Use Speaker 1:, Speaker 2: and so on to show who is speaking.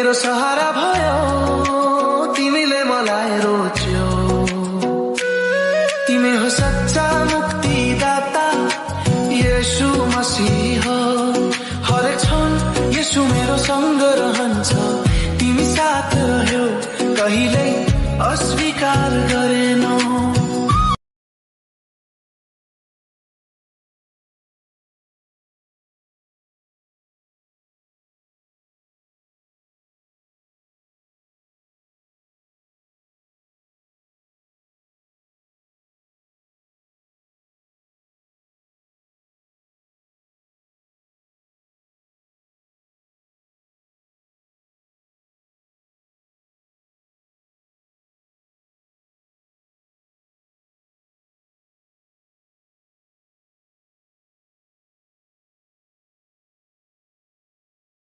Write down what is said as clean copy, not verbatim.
Speaker 1: मेरो सहारा भयो, तिमीले मलाई रोज्यौ। तिमी हो सच्चा मुक्तिदाता, येशू मसीह हो। हरेक क्षण येशू मेरो सँग रहन्छ, तिमी साथ रह्यौ, कहिल्यै अस्वीकार